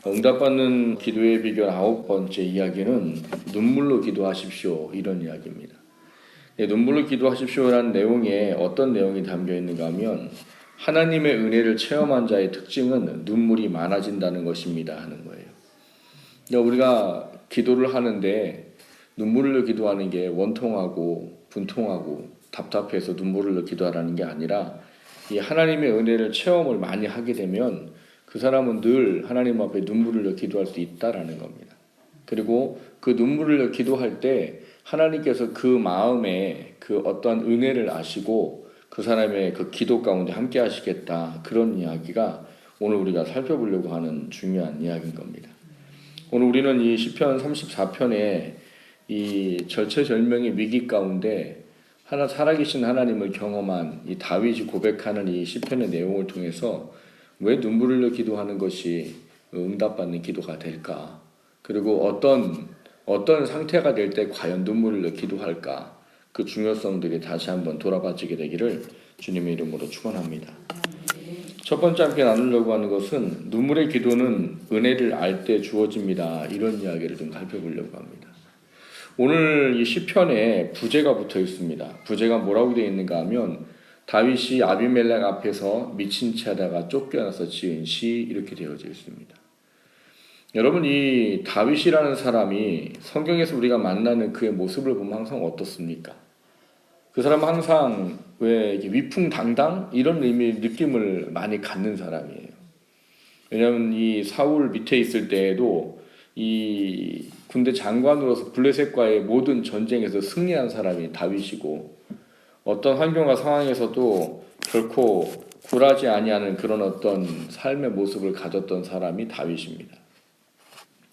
응답받는 기도의 비결 9번째 이야기는 눈물로 기도하십시오, 이런 이야기입니다. 눈물로 기도하십시오라는 내용에 어떤 내용이 담겨 있는가 하면 하나님의 은혜를 체험한 자의 특징은 눈물이 많아진다는 것입니다 하는 거예요. 그러니까 우리가 기도를 하는데 눈물을 흘려 기도하는 게 원통하고 분통하고 답답해서 눈물을 흘려 기도하라는 게 아니라 이 하나님의 은혜를 체험을 많이 하게 되면 그 사람은 늘 하나님 앞에 눈물을 흘려 기도할 수 있다라는 겁니다. 그리고 그 눈물을 흘려 기도할 때 하나님께서 그 마음에 그 어떠한 은혜를 아시고 그 사람의 그 기도 가운데 함께 하시겠다, 그런 이야기가 오늘 우리가 살펴보려고 하는 중요한 이야기인 겁니다. 오늘 우리는 이 시편 34편에 이 절체절명의 위기 가운데 살아계신 하나님을 경험한 이 다윗이 고백하는 이 시편의 내용을 통해서 왜 눈물을 흘려 기도하는 것이 응답받는 기도가 될까? 그리고 어떤 상태가 될 때 과연 눈물을 흘려 기도할까? 그 중요성들이 다시 한번 돌아봐지게 되기를 주님의 이름으로 축원합니다. 첫 번째 함께 나누려고 하는 것은 눈물의 기도는 은혜를 알 때 주어집니다, 이런 이야기를 좀 살펴보려고 합니다. 오늘 이 시편에 부제가 붙어 있습니다. 부제가 뭐라고 되어 있는가 하면 다윗이 아비멜렉 앞에서 미친 채 하다가 쫓겨나서 지은 시, 이렇게 되어져 있습니다. 여러분, 이 다윗이라는 사람이 성경에서 우리가 만나는 그의 모습을 보면 항상 어떻습니까? 그 사람은 항상 왜 위풍당당 이런 느낌을 많이 갖는 사람이에요. 왜냐하면 이 사울 밑에 있을 때에도 이 군대 장관으로서 블레셋과의 모든 전쟁에서 승리한 사람이 다윗이고, 어떤 환경과 상황에서도 결코 굴하지 아니하는 그런 어떤 삶의 모습을 가졌던 사람이 다윗입니다.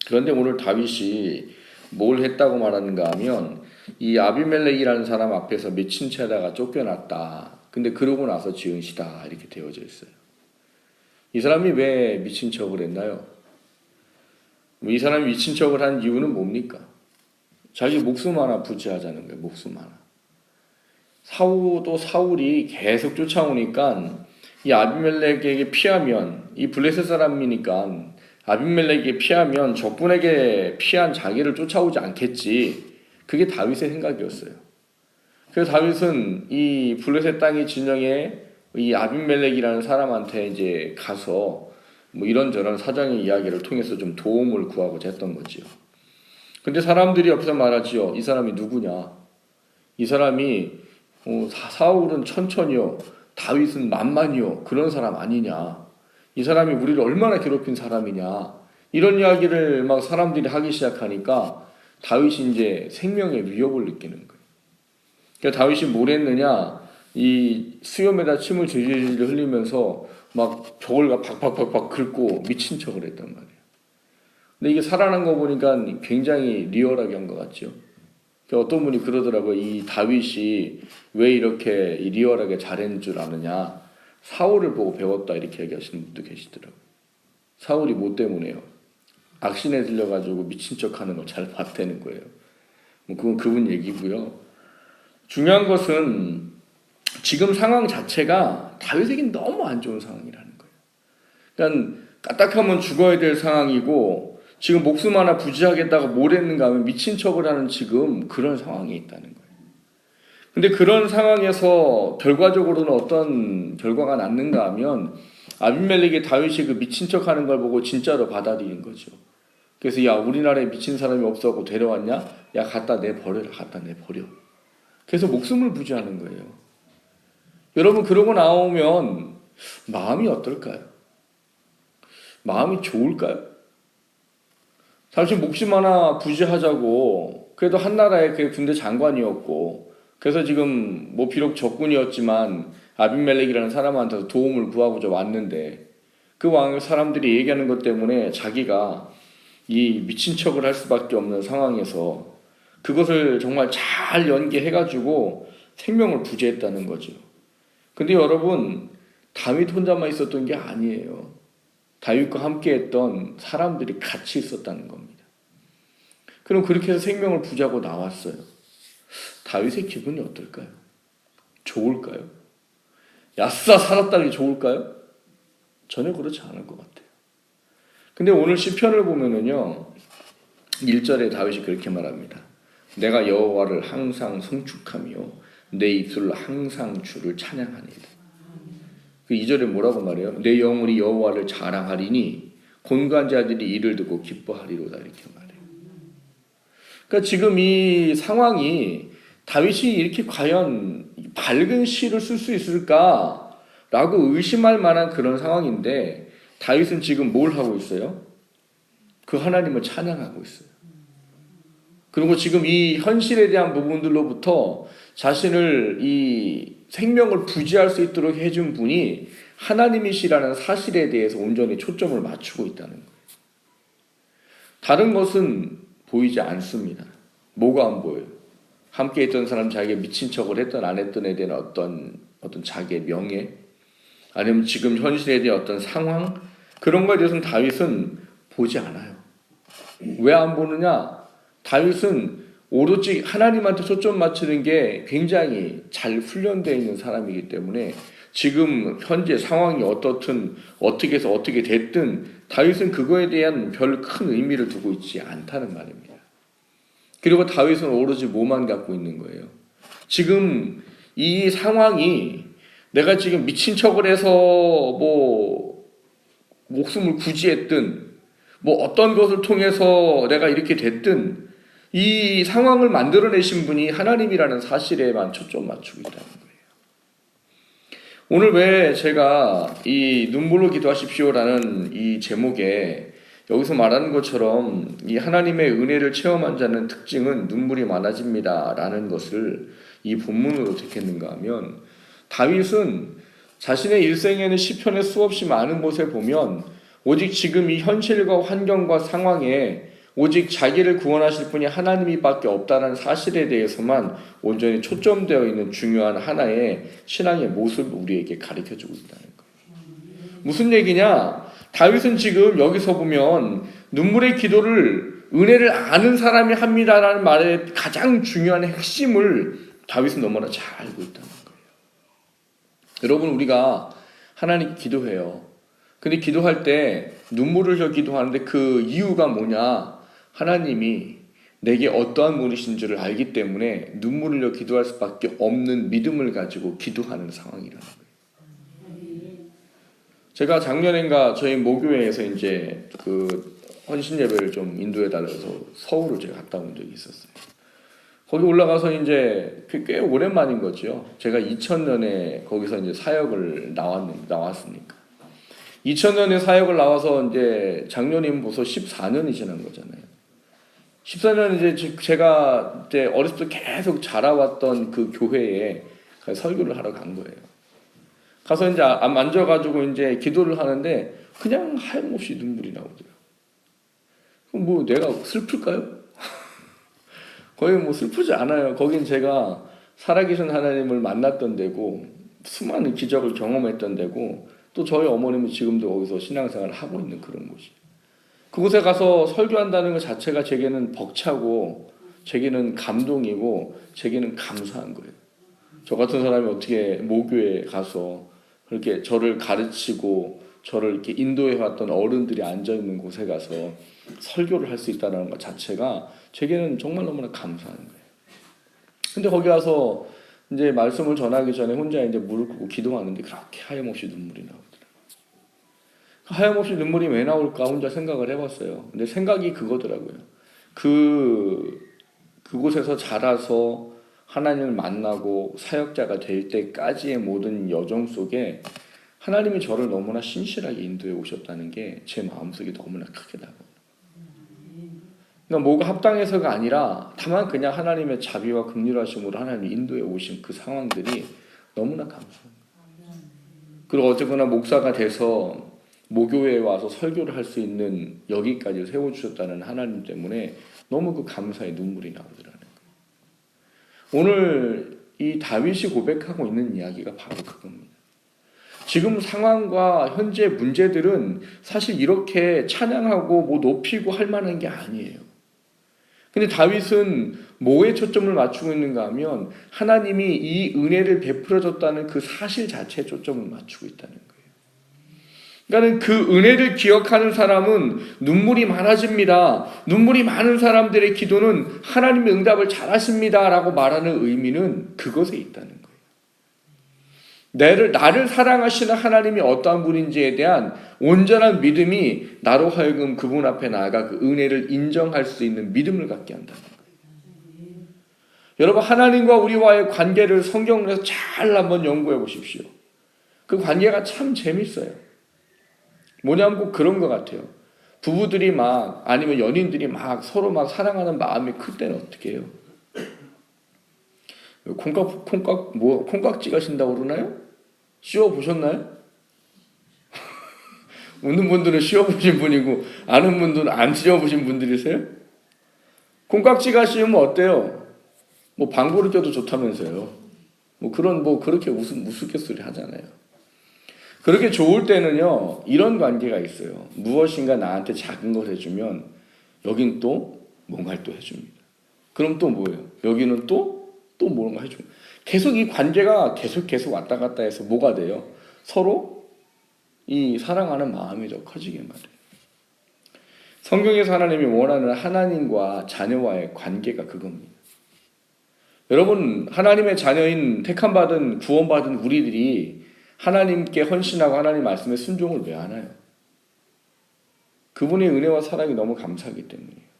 그런데 오늘 다윗이 뭘 했다고 말하는가 하면 이 아비멜렉이라는 사람 앞에서 미친 채 하다가 쫓겨났다. 근데 그러고 나서 지은 시다, 이렇게 되어져 있어요. 이 사람이 왜 미친 척을 했나요? 이 사람이 미친 척을 한 이유는 뭡니까? 자기 목숨 하나 부지하자는 거예요. 목숨 하나. 사울이 계속 쫓아오니까 이 아비멜렉에게 피하면, 이 블레셋 사람이니까 아비멜렉에게 피하면 적군에게 피한 자기를 쫓아오지 않겠지. 그게 다윗의 생각이었어요. 그래서 다윗은 이 블레셋 땅의 진영에 이 아비멜렉이라는 사람한테 이제 가서 뭐 이런저런 사정의 이야기를 통해서 좀 도움을 구하고자 했던 거지요. 근데 사람들이 옆에서 말하지요. 이 사람이 누구냐? 이 사람이 사울은 천천히요, 다윗은 만만히요, 그런 사람 아니냐? 이 사람이 우리를 얼마나 괴롭힌 사람이냐? 이런 이야기를 막 사람들이 하기 시작하니까 다윗이 이제 생명의 위협을 느끼는 거예요. 그러니까 다윗이 뭘 했느냐? 이 수염에다 침을 질질 흘리면서 막 벽을 박박박박 긁고 미친 척을 했단 말이에요. 근데 이게 살아난 거 보니까 굉장히 리얼하게 한 것 같죠. 어떤 분이 그러더라고요. 이 다윗이 왜 이렇게 리얼하게 잘했는 줄 아느냐? 사울을 보고 배웠다, 이렇게 얘기하시는 분도 계시더라고요. 사울이 뭐 때문에요? 악신에 들려가지고 미친 척하는 걸 잘 봤다는 거예요. 뭐 그건 그분 얘기고요. 중요한 것은 지금 상황 자체가 다윗에겐 너무 안 좋은 상황이라는 거예요. 그러니까 까딱하면 죽어야 될 상황이고, 지금 목숨 하나 부지하겠다고 뭘 했는가 하면 미친 척을 하는 지금 그런 상황에 있다는 거예요. 근데 그런 상황에서 결과적으로는 어떤 결과가 났는가 하면 아비멜렉이 다윗이 그 미친 척하는 걸 보고 진짜로 받아들인 거죠. 그래서 야, 우리나라에 미친 사람이 없어갖고 데려왔냐? 야, 갖다 내버려라, 갖다 내버려. 그래서 목숨을 부지하는 거예요. 여러분, 그러고 나오면 마음이 어떨까요? 마음이 좋을까요? 사실 목숨 하나 부지하자고, 그래도 한 나라의 그 군대 장관이었고, 그래서 지금 뭐 비록 적군이었지만 아비멜렉이라는 사람한테 도움을 구하고자 왔는데, 그 왕의 사람들이 얘기하는 것 때문에 자기가 이 미친 척을 할 수밖에 없는 상황에서 그것을 정말 잘 연기해가지고 생명을 부지했다는 거죠. 근데 여러분, 다윗 혼자만 있었던 게 아니에요. 다윗과 함께 했던 사람들이 같이 있었다는 겁니다. 그럼 그렇게 해서 생명을 부지하고 나왔어요. 다윗의 기분이 어떨까요? 좋을까요? 야싸 살았다는 게 좋을까요? 전혀 그렇지 않을 것 같아요. 근데 오늘 시편을 보면은요, 1절에 다윗이 그렇게 말합니다. 내가 여호와를 항상 송축하며 내 입술로 항상 주를 찬양하니이다. 그 2절에 뭐라고 말해요? 내 영혼이 여호와를 자랑하리니 곤고한 자들이 이를 듣고 기뻐하리로다, 이렇게 말해요. 그러니까 지금 이 상황이 다윗이 이렇게 과연 밝은 시를 쓸 수 있을까라고 의심할 만한 그런 상황인데, 다윗은 지금 뭘 하고 있어요? 그 하나님을 찬양하고 있어요. 그리고 지금 이 현실에 대한 부분들로부터 자신을 이 생명을 부지할 수 있도록 해준 분이 하나님이시라는 사실에 대해서 온전히 초점을 맞추고 있다는 거예요. 다른 것은 보이지 않습니다. 뭐가 안 보여요? 함께 있던 사람 자기가 미친 척을 했던 안 했던에 대한 어떤 자기의 명예, 아니면 지금 현실에 대한 어떤 상황, 그런 거에 대해서는 다윗은 보지 않아요. 왜 안 보느냐? 다윗은 오로지 하나님한테 초점 맞추는 게 굉장히 잘 훈련되어 있는 사람이기 때문에 지금 현재 상황이 어떻든 어떻게 해서 어떻게 됐든 다윗은 그거에 대한 별 큰 의미를 두고 있지 않다는 말입니다. 그리고 다윗은 오로지 뭐만 갖고 있는 거예요? 지금 이 상황이 내가 지금 미친 척을 해서 뭐 목숨을 구지했든 뭐 어떤 것을 통해서 내가 이렇게 됐든 이 상황을 만들어내신 분이 하나님이라는 사실에만 초점 맞추고 있다는 거예요. 오늘 왜 제가 이 눈물로 기도하십시오라는 이 제목에 여기서 말하는 것처럼 이 하나님의 은혜를 체험한 자는 특징은 눈물이 많아집니다라는 것을 이 본문으로 택했는가 하면, 다윗은 자신의 일생에는 시편에 수없이 많은 곳에 보면 오직 지금 이 현실과 환경과 상황에 오직 자기를 구원하실 분이 하나님이밖에 없다는 사실에 대해서만 온전히 초점되어 있는 중요한 하나의 신앙의 모습을 우리에게 가르쳐주고 있다는 거예요. 무슨 얘기냐? 다윗은 지금 여기서 보면 눈물의 기도를 은혜를 아는 사람이 합니다라는 말의 가장 중요한 핵심을 다윗은 너무나 잘 알고 있다는 거예요. 여러분, 우리가 하나님께 기도해요. 근데 기도할 때 눈물을 흘려 기도하는데 그 이유가 뭐냐? 하나님이 내게 어떠한 분이신지를 알기 때문에 눈물을 흘려 기도할 수밖에 없는 믿음을 가지고 기도하는 상황이라는 거예요. 제가 작년인가 저희 모교회에서 이제 그 헌신 예배를 좀 인도해 달라서 서울을 제가 갔다 온 적이 있었어요. 거기 올라가서 이제 꽤 오랜만인 거죠. 제가 2000년에 거기서 이제 사역을 나왔으니까. 2000년에 사역을 나와서 이제 작년이면 벌써 14년이 지난 거잖아요. 14년 이제 제가 이제 어렸을 때 계속 자라왔던 그 교회에 설교를 하러 간 거예요. 가서 이제 만져가지고 이제 기도를 하는데 그냥 하염없이 눈물이 나오더라고요. 그럼 뭐 내가 슬플까요? 거의 뭐 슬프지 않아요. 거긴 제가 살아계신 하나님을 만났던 데고 수많은 기적을 경험했던 데고 또 저희 어머님은 지금도 거기서 신앙생활을 하고 있는 그런 곳이에요. 그곳에 가서 설교한다는 것 자체가 제게는 벅차고 제게는 감동이고 제게는 감사한 거예요. 저 같은 사람이 어떻게 모교에 가서 그렇게 저를 가르치고 저를 이렇게 인도해왔던 어른들이 앉아있는 곳에 가서 설교를 할 수 있다는 것 자체가 제게는 정말 너무나 감사한 거예요. 근데 거기 가서 이제 말씀을 전하기 전에 혼자 이제 무릎 꿇고 기도하는데 그렇게 하염없이 눈물이 나오더라고요. 하염없이 눈물이 왜 나올까 혼자 생각을 해봤어요. 근데 생각이 그거더라고요. 그곳에서 자라서 하나님을 만나고 사역자가 될 때까지의 모든 여정 속에 하나님이 저를 너무나 신실하게 인도해 오셨다는 게 제 마음속에 너무나 크게 다가와요. 그러니까 뭐가 합당해서가 아니라 다만 그냥 하나님의 자비와 긍휼하심으로 하나님이 인도해 오신 그 상황들이 너무나 감사합니다. 그리고 어쨌거나 목사가 돼서 모교회에 와서 설교를 할 수 있는 여기까지 세워주셨다는 하나님 때문에 너무 그 감사의 눈물이 나오더라는 거예요. 오늘 이 다윗이 고백하고 있는 이야기가 바로 그겁니다. 지금 상황과 현재 문제들은 사실 이렇게 찬양하고 뭐 높이고 할 만한 게 아니에요. 근데 다윗은 뭐에 초점을 맞추고 있는가 하면 하나님이 이 은혜를 베풀어 줬다는 그 사실 자체에 초점을 맞추고 있다는 거예요. 그러니까 그 은혜를 기억하는 사람은 눈물이 많아집니다. 눈물이 많은 사람들의 기도는 하나님의 응답을 잘하십니다 라고 말하는 의미는 그것에 있다는 거예요. 나를 사랑하시는 하나님이 어떠한 분인지에 대한 온전한 믿음이 나로 하여금 그분 앞에 나아가 그 은혜를 인정할 수 있는 믿음을 갖게 한다는 거예요. 여러분, 하나님과 우리와의 관계를 성경에서 잘 한번 연구해 보십시오. 그 관계가 참 재밌어요. 뭐냐면 꼭 그런 것 같아요. 부부들이 막 아니면 연인들이 막 서로 막 사랑하는 마음이 클 때는 어떻게 해요? 콩깍지 가신다고 그러나요? 씌워 보셨나요? 웃는 분들은 씌워 보신 분이고 아는 분들은 안 씌워 보신 분들이세요? 콩깍지가 씌우면 어때요? 뭐 방구를 껴도 좋다면서요. 그렇게 우스갯소리 하잖아요. 그렇게 좋을 때는요, 이런 관계가 있어요. 무엇인가 나한테 작은 걸 해주면 여긴 또 뭔가를 또 해줍니다. 그럼 또 뭐예요? 여기는 또 뭔가 해줍니다. 계속 이 관계가 계속 왔다 갔다 해서 뭐가 돼요? 서로 이 사랑하는 마음이 더 커지게 말해요. 성경에서 하나님이 원하는 하나님과 자녀와의 관계가 그겁니다. 여러분, 하나님의 자녀인 택함받은 구원받은 우리들이 하나님께 헌신하고 하나님 말씀에 순종을 왜 하나요? 그분의 은혜와 사랑이 너무 감사하기 때문이에요.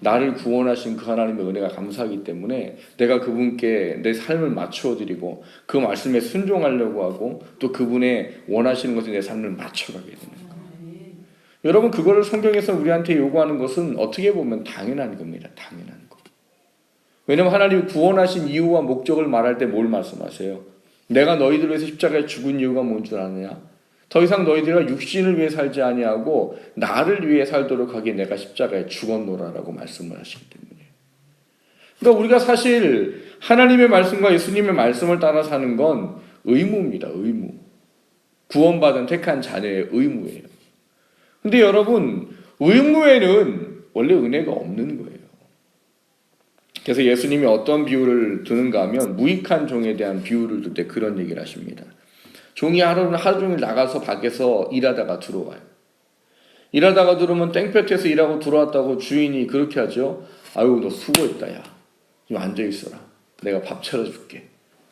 나를 구원하신 그 하나님의 은혜가 감사하기 때문에 내가 그분께 내 삶을 맞추어 드리고 그 말씀에 순종하려고 하고 또 그분의 원하시는 것에 내 삶을 맞춰가게 되는 거예요. 여러분, 그거를 성경에서 우리한테 요구하는 것은 어떻게 보면 당연한 겁니다. 당연한 거. 왜냐하면 하나님이 구원하신 이유와 목적을 말할 때 뭘 말씀하세요? 내가 너희들을 위해서 십자가에 죽은 이유가 뭔 줄 아느냐? 더 이상 너희들과 육신을 위해 살지 아니하고 나를 위해 살도록 하기에 내가 십자가에 죽었노라라고 말씀을 하시기 때문에. 그러니까 우리가 사실 하나님의 말씀과 예수님의 말씀을 따라 사는 건 의무입니다. 의무. 구원받은 택한 자녀의 의무예요. 근데 여러분, 의무에는 원래 은혜가 없는 거예요. 그래서 예수님이 어떤 비유를 드는가 하면 무익한 종에 대한 비유를 들 때 그런 얘기를 하십니다. 종이 하루 종일 나가서 밖에서 일하다가 들어와요. 일하다가 들어오면 땡볕에서 일하고 들어왔다고 주인이 그렇게 하죠. 아유, 너 수고했다, 야. 좀 앉아있어라. 내가 밥 차려줄게.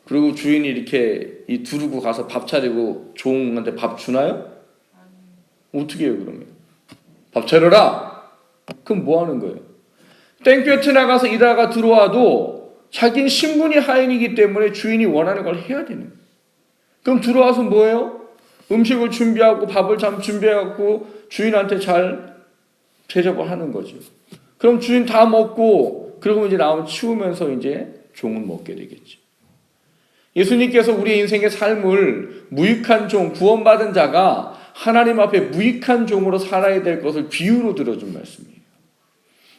그리고 주인이 이렇게 두르고 가서 밥 차리고 종한테 밥 주나요? 어떻게 해요, 그러면? 밥 차려라! 그럼 뭐 하는 거예요? 땡볕에 나가서 일하다가 들어와도 자기는 신분이 하인이기 때문에 주인이 원하는 걸 해야 되는 거예요. 그럼 들어와서 뭐예요? 음식을 준비하고 밥을 잘 준비해갖고 주인한테 잘 대접을 하는 거죠. 그럼 주인 다 먹고 그리고 이제 나오면 치우면서 이제 종은 먹게 되겠죠. 예수님께서 우리 인생의 삶을 무익한 종, 구원받은 자가 하나님 앞에 무익한 종으로 살아야 될 것을 비유로 들어준 말씀이에요.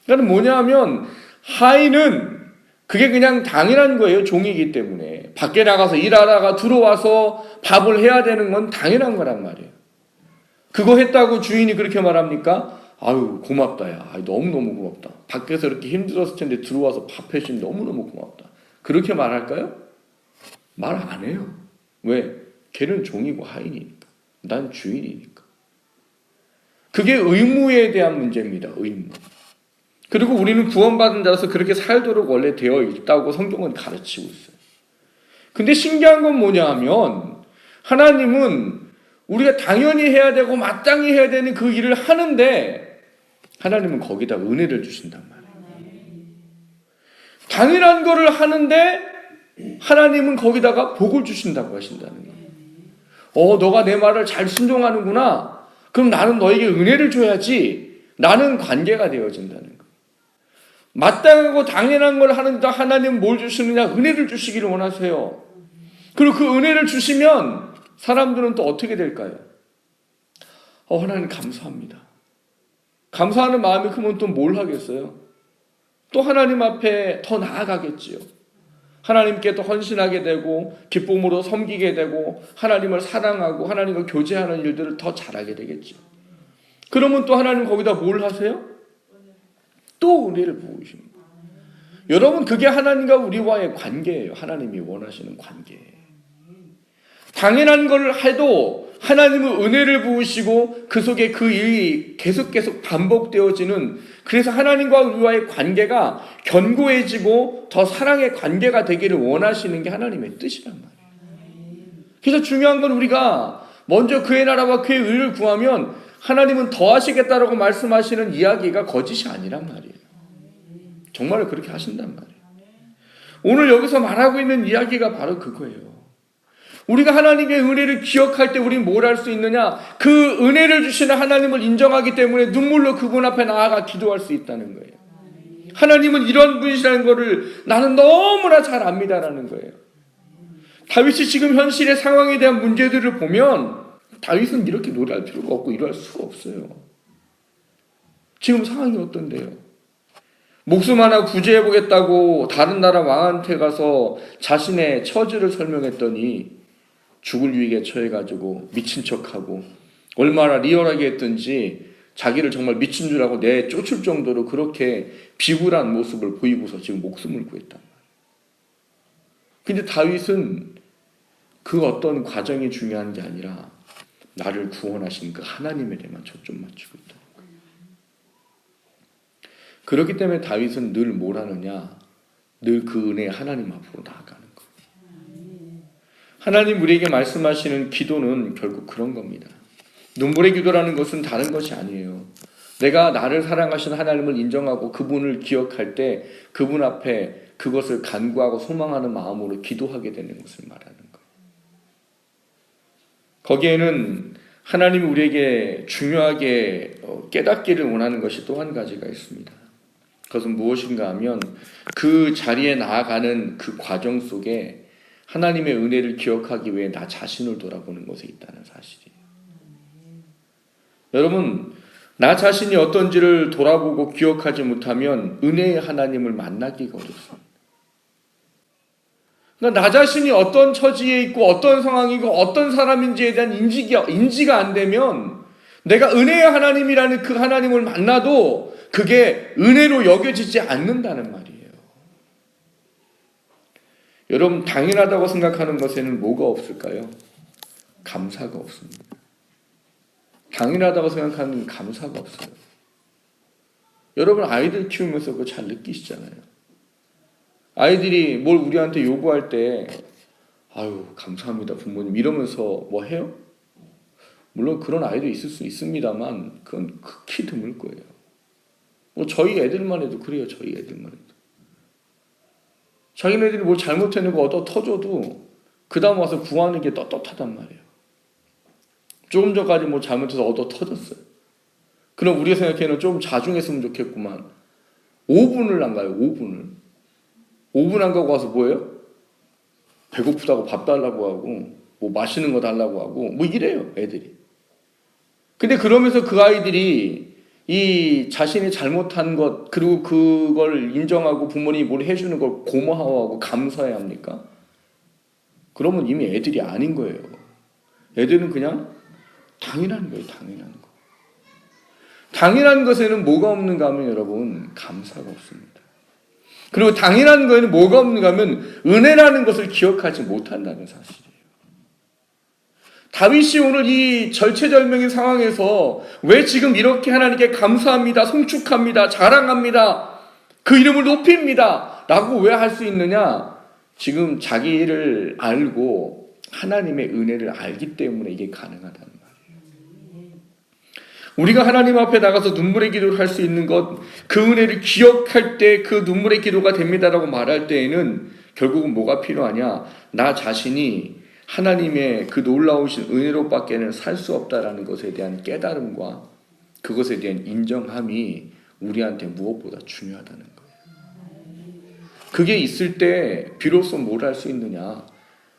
그러니까 뭐냐 하면 하인은 그게 그냥 당연한 거예요. 종이기 때문에. 밖에 나가서 일하다가 들어와서 밥을 해야 되는 건 당연한 거란 말이에요. 그거 했다고 주인이 그렇게 말합니까? 아유, 고맙다, 야. 너무너무 고맙다. 밖에서 이렇게 힘들었을 텐데 들어와서 밥 해주니 너무너무 고맙다. 그렇게 말할까요? 말 안 해요. 왜? 걔는 종이고 하인이니까. 난 주인이니까. 그게 의무에 대한 문제입니다. 의무. 그리고 우리는 구원받은 자로서 그렇게 살도록 원래 되어 있다고 성경은 가르치고 있어요. 근데 신기한 건 뭐냐 하면 하나님은 우리가 당연히 해야 되고 마땅히 해야 되는 그 일을 하는데 하나님은 거기다 은혜를 주신단 말이에요. 당연한 거를 하는데 하나님은 거기다가 복을 주신다고 하신다는 거예요. 너가 내 말을 잘 순종하는구나. 그럼 나는 너에게 은혜를 줘야지. 나는 관계가 되어진다는 거예요. 마땅하고 당연한 걸 하는데 하나님은 뭘 주시느냐? 은혜를 주시기를 원하세요. 그리고 그 은혜를 주시면 사람들은 또 어떻게 될까요? 하나님 감사합니다. 감사하는 마음이 크면 또 뭘 하겠어요? 또 하나님 앞에 더 나아가겠지요. 하나님께 또 헌신하게 되고 기쁨으로 섬기게 되고 하나님을 사랑하고 하나님과 교제하는 일들을 더 잘하게 되겠죠. 그러면 또 하나님 거기다 뭘 하세요? 또 은혜를 부으십니다. 여러분, 그게 하나님과 우리와의 관계예요. 하나님이 원하시는 관계예요. 당연한 걸 해도 하나님은 은혜를 부으시고 그 속에 그 일이 계속 반복되어지는, 그래서 하나님과 우리와의 관계가 견고해지고 더 사랑의 관계가 되기를 원하시는 게 하나님의 뜻이란 말이에요. 그래서 중요한 건 우리가 먼저 그의 나라와 그의 의를 구하면 하나님은 더하시겠다라고 말씀하시는 이야기가 거짓이 아니란 말이에요. 정말 그렇게 하신단 말이에요. 오늘 여기서 말하고 있는 이야기가 바로 그거예요. 우리가 하나님의 은혜를 기억할 때 우리는 뭘 할 수 있느냐? 그 은혜를 주시는 하나님을 인정하기 때문에 눈물로 그분 앞에 나아가 기도할 수 있다는 거예요. 하나님은 이런 분이시라는 것을 나는 너무나 잘 압니다라는 거예요. 다윗이 지금 현실의 상황에 대한 문제들을 보면 다윗은 이렇게 노래할 필요가 없고 이러할 수가 없어요. 지금 상황이 어떤데요? 목숨 하나 구제해보겠다고 다른 나라 왕한테 가서 자신의 처지를 설명했더니 죽을 위기에 처해가지고 미친 척하고 얼마나 리얼하게 했든지 자기를 정말 미친 줄 알고 내쫓을 정도로 그렇게 비굴한 모습을 보이고서 지금 목숨을 구했단 말이에요. 근데 다윗은 그 어떤 과정이 중요한 게 아니라 나를 구원하신 그 하나님에 대해만 초점 맞추고 있다는 거예요. 그렇기 때문에 다윗은 늘 뭘 하느냐? 늘 그 은혜의 하나님 앞으로 나아가는 거예요. 하나님 우리에게 말씀하시는 기도는 결국 그런 겁니다. 눈물의 기도라는 것은 다른 것이 아니에요. 내가 나를 사랑하신 하나님을 인정하고 그분을 기억할 때 그분 앞에 그것을 간구하고 소망하는 마음으로 기도하게 되는 것을 말하는 거예요. 거기에는 하나님이 우리에게 중요하게 깨닫기를 원하는 것이 또 한 가지가 있습니다. 그것은 무엇인가 하면 그 자리에 나아가는 그 과정 속에 하나님의 은혜를 기억하기 위해 나 자신을 돌아보는 것에 있다는 사실이에요. 여러분, 나 자신이 어떤지를 돌아보고 기억하지 못하면 은혜의 하나님을 만나기가 어렵습니다. 그러니까 나 자신이 어떤 처지에 있고 어떤 상황이고 어떤 사람인지에 대한 인지가 안 되면 내가 은혜의 하나님이라는 그 하나님을 만나도 그게 은혜로 여겨지지 않는다는 말이에요. 여러분, 당연하다고 생각하는 것에는 뭐가 없을까요? 감사가 없습니다. 당연하다고 생각하는 감사가 없어요. 여러분 아이들 키우면서 그거 잘 느끼시잖아요. 아이들이 뭘 우리한테 요구할 때 아유 감사합니다 부모님 이러면서 뭐 해요? 물론 그런 아이도 있을 수 있습니다만 그건 극히 드물 거예요. 뭐 저희 애들만 해도 그래요. 저희 애들만 해도. 자기네들이 뭘 잘못해내고 얻어 터져도 그 다음 와서 구하는 게 떳떳하단 말이에요. 조금 전까지 뭐 잘못해서 얻어 터졌어요. 그럼 우리가 생각해는 좀 자중했으면 좋겠구만. 5분을 안 가요. 5분 안 가고 와서 뭐예요? 배고프다고 밥 달라고 하고 뭐 맛있는 거 달라고 하고 뭐 이래요 애들이. 근데 그러면서 그 아이들이 이 자신이 잘못한 것 그리고 그걸 인정하고 부모님이 뭘 해주는 걸 고마워하고 감사해야 합니까? 그러면 이미 애들이 아닌 거예요. 애들은 그냥 당연한 거예요. 당연한 거. 당연한 것에는 뭐가 없는가 하면 여러분 감사가 없습니다. 그리고 당연한 거에는 뭐가 없는가 하면 은혜라는 것을 기억하지 못한다는 사실이에요. 다윗이 오늘 이 절체절명의 상황에서 왜 지금 이렇게 하나님께 감사합니다, 송축합니다, 자랑합니다, 그 이름을 높입니다 라고 왜 할 수 있느냐? 지금 자기를 알고 하나님의 은혜를 알기 때문에 이게 가능하다는 말이에요. 우리가 하나님 앞에 나가서 눈물의 기도를 할 수 있는 것, 그 은혜를 기억할 때 그 눈물의 기도가 됩니다라고 말할 때에는 결국은 뭐가 필요하냐? 나 자신이 하나님의 그 놀라우신 은혜로밖에는 살 수 없다라는 것에 대한 깨달음과 그것에 대한 인정함이 우리한테 무엇보다 중요하다는 거예요. 그게 있을 때 비로소 뭘 할 수 있느냐?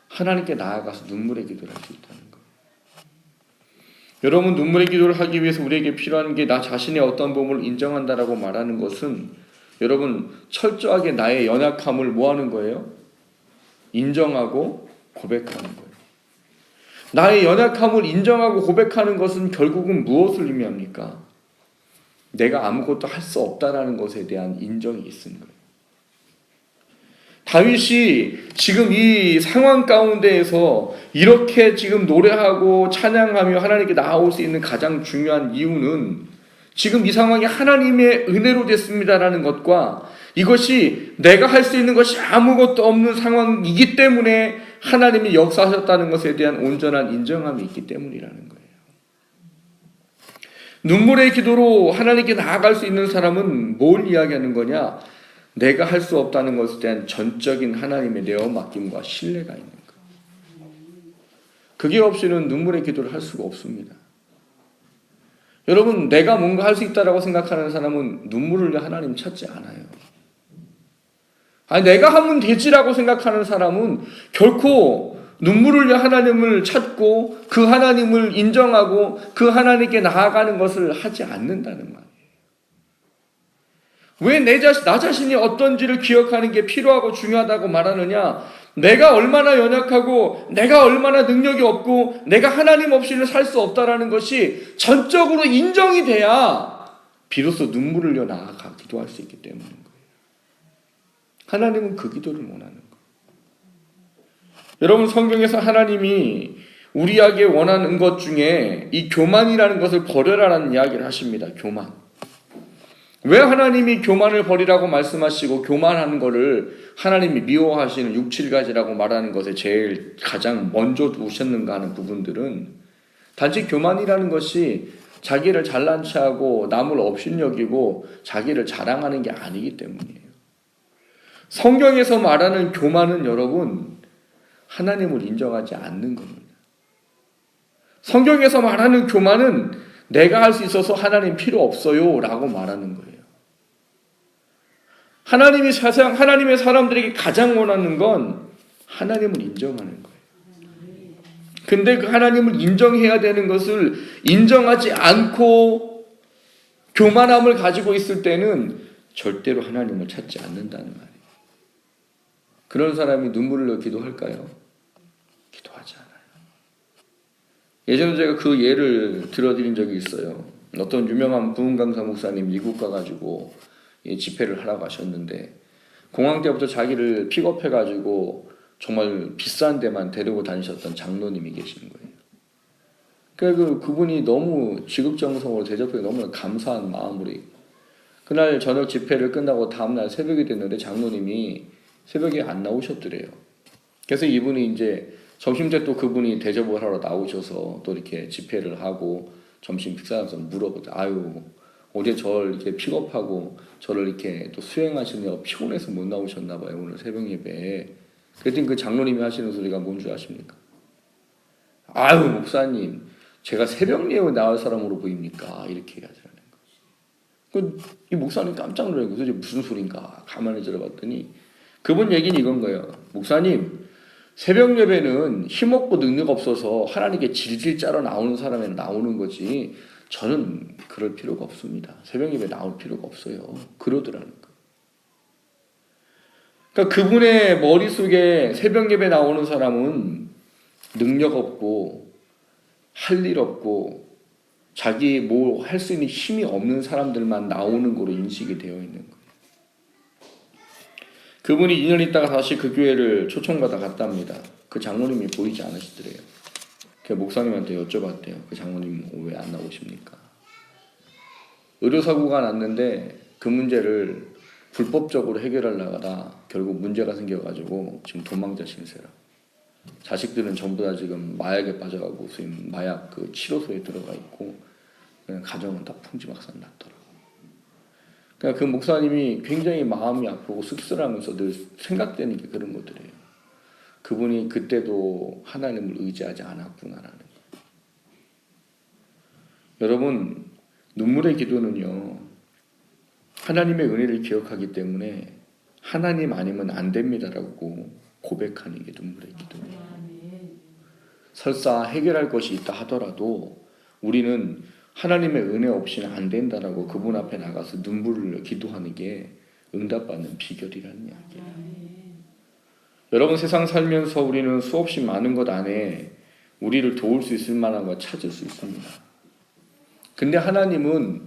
하나님께 나아가서 눈물의 기도를 할 수 있다는 거예요. 여러분, 눈물의 기도를 하기 위해서 우리에게 필요한 게 나 자신의 어떤 부분을 인정한다라고 말하는 것은 여러분 철저하게 나의 연약함을 뭐 하는 거예요? 인정하고 고백하는 거예요. 나의 연약함을 인정하고 고백하는 것은 결국은 무엇을 의미합니까? 내가 아무것도 할 수 없다라는 것에 대한 인정이 있는 거예요. 다윗이 지금 이 상황 가운데에서 이렇게 지금 노래하고 찬양하며 하나님께 나아올 수 있는 가장 중요한 이유는 지금 이 상황이 하나님의 은혜로 됐습니다라는 것과 이것이 내가 할 수 있는 것이 아무것도 없는 상황이기 때문에 하나님이 역사하셨다는 것에 대한 온전한 인정함이 있기 때문이라는 거예요. 눈물의 기도로 하나님께 나아갈 수 있는 사람은 뭘 이야기하는 거냐? 내가 할 수 없다는 것에 대한 전적인 하나님의 내어 맡김과 신뢰가 있는 거예요. 그게 없이는 눈물의 기도를 할 수가 없습니다. 여러분, 내가 뭔가 할 수 있다라고 생각하는 사람은 눈물을 흘려 하나님 찾지 않아요. 아니, 내가 하면 되지라고 생각하는 사람은 결코 눈물을 흘려 하나님을 찾고 그 하나님을 인정하고 그 하나님께 나아가는 것을 하지 않는다는 말이에요. 왜 나 자신이 어떤지를 기억하는 게 필요하고 중요하다고 말하느냐? 내가 얼마나 연약하고 내가 얼마나 능력이 없고 내가 하나님 없이는 살 수 없다라는 것이 전적으로 인정이 돼야 비로소 눈물을 흘려 나아가 기도할 수 있기 때문인 거예요. 하나님은 그 기도를 원하는 거예요. 여러분, 성경에서 하나님이 우리에게 원하는 것 중에 이 교만이라는 것을 버려라라는 이야기를 하십니다. 교만. 왜 하나님이 교만을 버리라고 말씀하시고 교만하는 것을 하나님이 미워하시는 6, 7가지라고 말하는 것에 제일 가장 먼저 두셨는가 하는 부분들은 단지 교만이라는 것이 자기를 잘난 체하고 남을 업신여기고 자기를 자랑하는 게 아니기 때문이에요. 성경에서 말하는 교만은 여러분 하나님을 인정하지 않는 겁니다. 성경에서 말하는 교만은 내가 할 수 있어서 하나님 필요 없어요 라고 말하는 거예요. 하나님의 사람들에게 가장 원하는 건 하나님을 인정하는 거예요. 근데 그 하나님을 인정해야 되는 것을 인정하지 않고 교만함을 가지고 있을 때는 절대로 하나님을 찾지 않는다는 말이에요. 그런 사람이 눈물을 흘려 기도할까요? 기도하지 않아요. 예전에 제가 그 예를 들어드린 적이 있어요. 어떤 유명한 부흥 강사 목사님 미국 가가지고 집회를 하라고 하셨는데 공항 때부터 자기를 픽업해가지고 정말 비싼 데만 데리고 다니셨던 장로님이 계시는 거예요. 그러니까 그분이 너무 지극정성으로 대접해 너무나 감사한 마음으로 그날 저녁 집회를 끝나고 다음날 새벽이 됐는데 장로님이 새벽에 안 나오셨더래요. 그래서 이분이 이제 점심때 또 그분이 대접을 하러 나오셔서 또 이렇게 집회를 하고 점심 식사하면서 물어보죠. 아유, 어제 저를 이렇게 픽업하고 저를 이렇게 또 수행하시느라 피곤해서 못 나오셨나 봐요. 오늘 새벽 예배에. 그랬더니 그 장로님이 하시는 소리가 뭔 줄 아십니까? 아유, 목사님, 제가 새벽 예배 나올 사람으로 보입니까? 이렇게 얘기하더라는 거예요. 이 목사님 깜짝 놀라요. 도대체 무슨 소린가? 가만히 들어봤더니 그분 얘기는 이건 거예요. 목사님, 새벽 예배는 힘없고 능력 없어서 하나님께 질질 짜러 나오는 사람에는 나오는 거지 저는 그럴 필요가 없습니다. 새벽 예배 나올 필요가 없어요. 그러더라는 거예요. 그러니까 그분의 머릿속에 새벽 예배 나오는 사람은 능력 없고 할 일 없고 자기 뭐 할 수 있는 힘이 없는 사람들만 나오는 거로 인식이 되어 있는 거예요. 그분이 2년 있다가 다시 그 교회를 초청받아 갔답니다. 그 장로님이 보이지 않으시더래요. 그 목사님한테 여쭤봤대요. 그 장로님 왜 안 나오십니까? 의료사고가 났는데 그 문제를 불법적으로 해결하려다가 결국 문제가 생겨가지고 지금 도망자 신세라. 자식들은 전부 다 지금 마약에 빠져가고 지금 마약 그 치료소에 들어가 있고 그냥 가정은 다 풍지박산 났더라고. 그러니까 그 목사님이 굉장히 마음이 아프고 씁쓸하면서 늘 생각되는 게 그런 것들이에요. 그분이 그때도 하나님을 의지하지 않았구나라는 거예요. 여러분, 눈물의 기도는요, 하나님의 은혜를 기억하기 때문에 하나님 아니면 안 됩니다라고 고백하는 게 눈물의 기도예요. 설사 해결할 것이 있다 하더라도 우리는 하나님의 은혜 없이는 안 된다라고 그분 앞에 나가서 눈물을 기도하는 게 응답받는 비결이라는 이야기예요. 여러분, 세상 살면서 우리는 수없이 많은 것 안에 우리를 도울 수 있을 만한 걸 찾을 수 있습니다. 근데 하나님은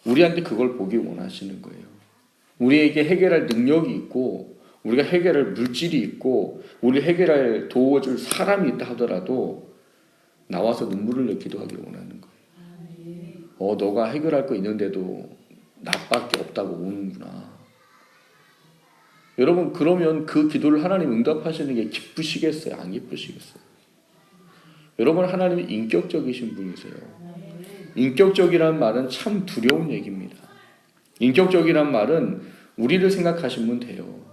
우리한테 그걸 보기 원하시는 거예요. 우리에게 해결할 능력이 있고 우리가 해결할 물질이 있고 우리 해결할 도와줄 사람이 있다 하더라도 나와서 눈물을 흘려 기도하기를 원하는 거예요. 너가 해결할 거 있는데도 나밖에 없다고 우는구나. 여러분, 그러면 그 기도를 하나님 응답하시는 게 기쁘시겠어요? 안 기쁘시겠어요? 여러분, 하나님이 인격적이신 분이세요. 인격적이란 말은 참 두려운 얘기입니다. 인격적이란 말은 우리를 생각하시면 돼요.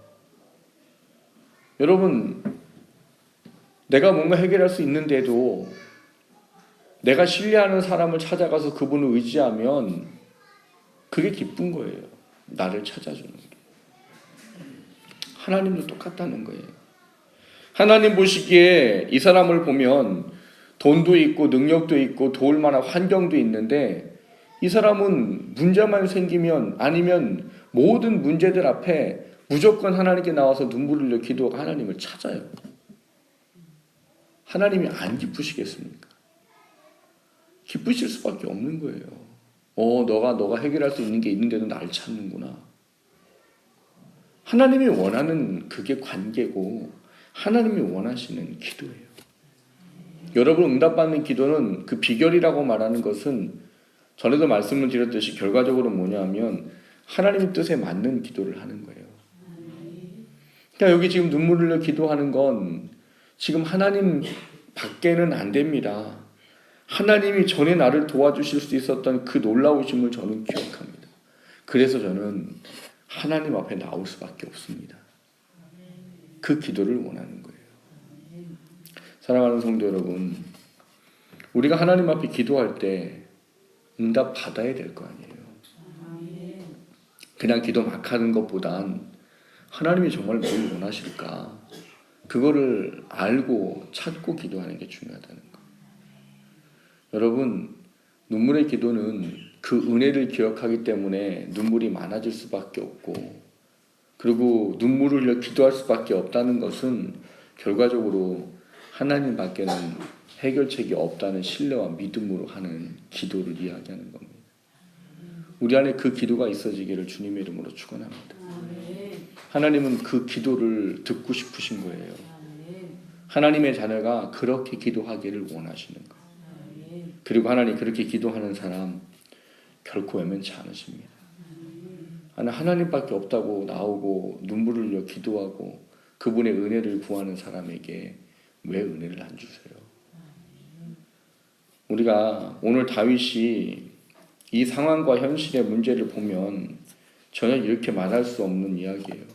여러분, 내가 뭔가 해결할 수 있는데도 내가 신뢰하는 사람을 찾아가서 그분을 의지하면 그게 기쁜 거예요. 나를 찾아주는 게. 하나님도 똑같다는 거예요. 하나님 보시기에 이 사람을 보면 돈도 있고 능력도 있고 도울 만한 환경도 있는데 이 사람은 문제만 생기면 아니면 모든 문제들 앞에 무조건 하나님께 나와서 눈물을 흘려 기도하고 하나님을 찾아요. 하나님이 안 기쁘시겠습니까? 기쁘실 수밖에 없는 거예요. 너가 해결할 수 있는 게 있는데도 날 찾는구나. 하나님이 원하는 그게 관계고 하나님이 원하시는 기도예요. 여러분, 응답받는 기도는 그 비결이라고 말하는 것은 전에도 말씀을 드렸듯이 결과적으로 뭐냐면 하나님의 뜻에 맞는 기도를 하는 거예요. 그러니까 여기 지금 눈물을 흘려 기도하는 건 지금 하나님 밖에는 안 됩니다. 하나님이 전에 나를 도와주실 수 있었던 그 놀라우심을 저는 기억합니다. 그래서 저는 하나님 앞에 나올 수밖에 없습니다. 그 기도를 원하는 거예요. 사랑하는 성도 여러분, 우리가 하나님 앞에 기도할 때 응답 받아야 될 거 아니에요. 그냥 기도 막 하는 것보단 하나님이 정말 뭘 원하실까? 그거를 알고 찾고 기도하는 게 중요하다는 거. 여러분, 눈물의 기도는 그 은혜를 기억하기 때문에 눈물이 많아질 수밖에 없고, 그리고 눈물을 흘려 기도할 수밖에 없다는 것은 결과적으로 하나님 밖에는 해결책이 없다는 신뢰와 믿음으로 하는 기도를 이야기하는 겁니다. 우리 안에 그 기도가 있어지기를 주님의 이름으로 축원합니다. 하나님은 그 기도를 듣고 싶으신 거예요. 하나님의 자녀가 그렇게 기도하기를 원하시는 거예요. 그리고 하나님 그렇게 기도하는 사람 결코 외면치 않으십니다. 하나님밖에 없다고 나오고 눈물을 흘려 기도하고 그분의 은혜를 구하는 사람에게 왜 은혜를 안 주세요? 우리가 오늘 다윗이 이 상황과 현실의 문제를 보면 전혀 이렇게 말할 수 없는 이야기예요.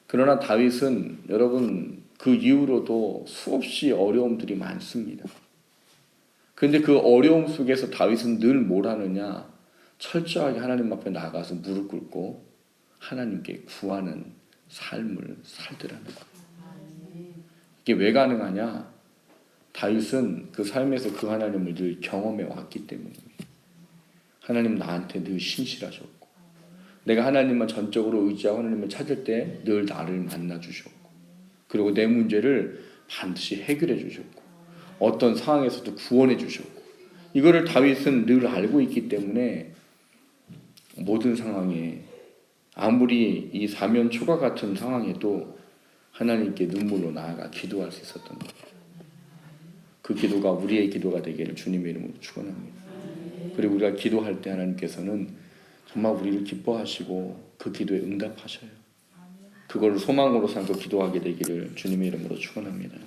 그러나 다윗은 여러분 그 이후로도 수없이 어려움들이 많습니다. 그런데 그 어려움 속에서 다윗은 늘 뭘 하느냐? 철저하게 하나님 앞에 나가서 무릎 꿇고 하나님께 구하는 삶을 살더라는 거예요. 이게 왜 가능하냐? 다윗은 그 삶에서 그 하나님을 늘 경험해 왔기 때문입니다. 하나님 나한테 늘 신실하셨고 내가 하나님만 전적으로 의지하고 하나님을 찾을 때 늘 나를 만나 주셨고 그리고 내 문제를 반드시 해결해 주셨고 어떤 상황에서도 구원해 주셨고 이거를 다윗은 늘 알고 있기 때문에 모든 상황에 아무리 이 사면초가 같은 상황에도 하나님께 눈물로 나아가 기도할 수 있었던 거예요. 그 기도가 우리의 기도가 되기를 주님의 이름으로 축원합니다. 그리고 우리가 기도할 때 하나님께서는 정말 우리를 기뻐하시고 그 기도에 응답하셔요. 그걸 소망으로 삼고 기도하게 되기를 주님의 이름으로 축원합니다.